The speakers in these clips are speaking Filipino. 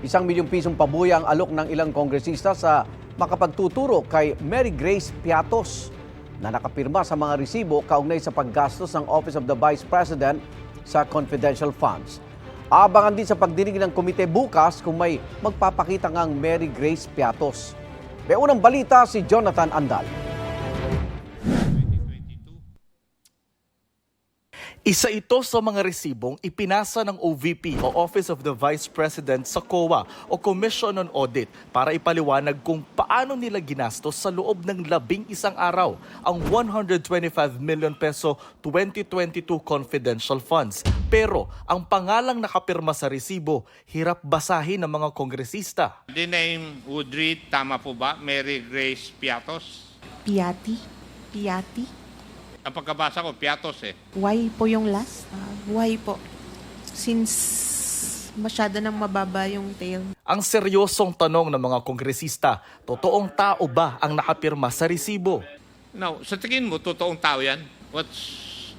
₱1 milyong pabuya ang alok ng ilang kongresista sa makapagtuturo kay Mary Grace Piatos na nakapirma sa mga resibo kaugnay sa paggastos ng Office of the Vice President sa confidential funds. Abangan din sa pagdinig ng komite bukas kung may magpapakita ngang Mary Grace Piatos. May unang balita si Jonathan Andal. Isa ito sa mga resibong ipinasa ng OVP o Office of the Vice President sa COA o Commission on Audit para ipaliwanag kung paano nila ginastos sa loob ng 11 araw ang 125 million peso 2022 confidential funds. Pero ang pangalang nakapirma sa resibo, hirap basahin ng mga kongresista. The name would read, tama po ba, Mary Grace Piatos? Piati? Ang pagkabasa ko, Piatos eh. Why po yung last? Why po? Since masyado nang mababa yung tail. Ang seryosong tanong ng mga kongresista, totoong tao ba ang nakapirma sa resibo? Now, sa tingin mo, totoong tao yan? What's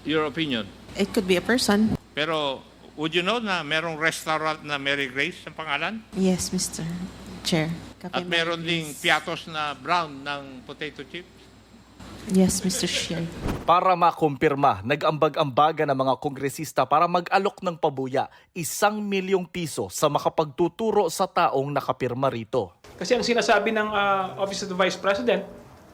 your opinion? It could be a person. Pero, would you know na merong restaurant na Mary Grace ang pangalan? Yes, Mr. Chair. Kape At meron Mary ding Grace. Piatos na brown ng potato chips? Yes, Mr. Chair. Para makumpirma, nag-ambag-ambaga ng mga kongresista para mag-alok ng pabuya ₱1 milyong sa makapagtuturo sa taong nakapirma rito. Kasi ang sinasabi ng Office of the Vice President,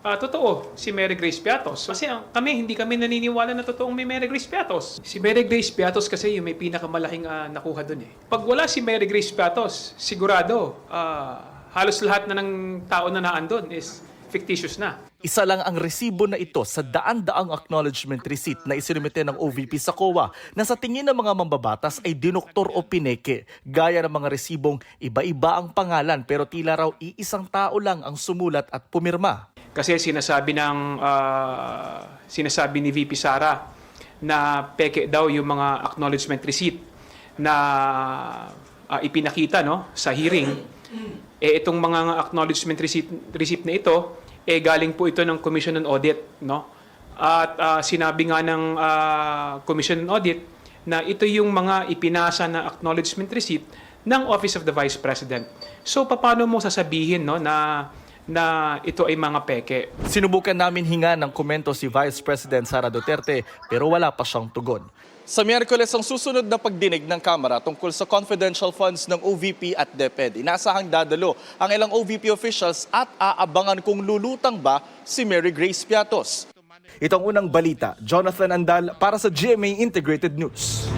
totoo, si Mary Grace Piatos. Kasi hindi kami naniniwala na totoong may Mary Grace Piatos. Si Mary Grace Piatos kasi yung may pinakamalaking nakuha dun eh. Pag wala si Mary Grace Piatos, sigurado, halos lahat na ng tao na naandun is fictitious na. Isa lang ang resibo na ito sa daan-daang acknowledgement receipt na isinumite ng OVP sa COA na sa tingin ng mga mambabatas ay dinoktor o pineke. Gaya ng mga resibong iba-iba ang pangalan pero tila raw iisang tao lang ang sumulat at pumirma. Kasi sinasabi ni VP Sara na peke daw yung mga acknowledgement receipt na ipinakita sa hearing. Itong mga acknowledgement receipt na ito, galing po ito ng Commission on Audit. At sinabi nga ng Commission on Audit na ito yung mga ipinasa na acknowledgement receipt ng Office of the Vice President. So paano mo sasabihin na ito ay mga peke? Sinubukan namin hinga ng komento si Vice President Sara Duterte pero wala pa siyang tugon. Sa Miyerkules ang susunod na pagdinig ng Kamara tungkol sa confidential funds ng OVP at DepEd. Inasahang dadalo ang ilang OVP officials at aabangan kung lulutang ba si Mary Grace Piatos. Itong unang balita, Jonathan Andal para sa GMA Integrated News.